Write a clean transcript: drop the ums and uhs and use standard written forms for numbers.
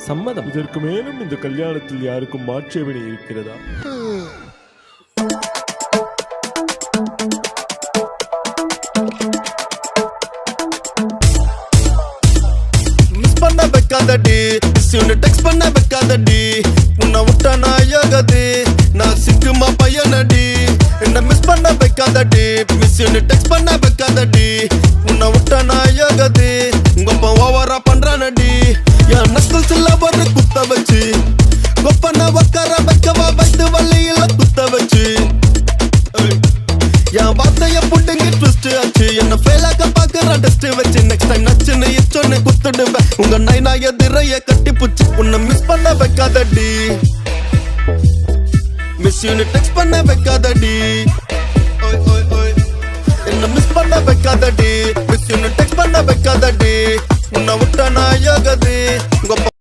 சம்மதம். இதற்கு மேலும் இந்த கல்யாணத்தில் யாருக்கும் மாற்றேவணி இருக்கிறதா? மிஸ் பண்ண வைக்காதடி, டெக்ஸ்ட் பண்ண வைக்காதடி, உன்னை விட்டா நான் யோகதி, நான் சிக்குமா பையனடி. என்ன மிஸ் பண்ண வைக்காதடி, டெக்ஸ்ட் பண்ண வைக்காதடி, உன்னை விட்டா நான் யோகதி, உங்க ஓவரா பண்றானடி. என் நக்கல் சில ஒரு குத்த வச்சு கொப்பன உக்கார வைக்கவா வைத்து வள்ளியில குத்த வச்சு என் வார்த்தைய புட்டுங்க ட்விஸ்ட் ஆச்சு. என்ன ஃபெயிலாக்க பாக்குறான் டெஸ்ட் வச்சு நெக்ஸ்ட் டைம் நச்சுன்னு இச்சொன்னு குத்துடுவேன். உங்க நைனா எதிரைய கட்டி புச்சு. உன்னை மிஸ் பண்ண வைக்காதடி, மிஸ் யூனி டெக்ஸ்ட் பண்ண வைக்காதடி, என்ன மிஸ் பண்ண வைக்காதடி, மிஸ் யூனி டெக்ஸ்ட் பண்ண வைக்காதடி, உன்னை விட்டா நான் யோகதி, உங்க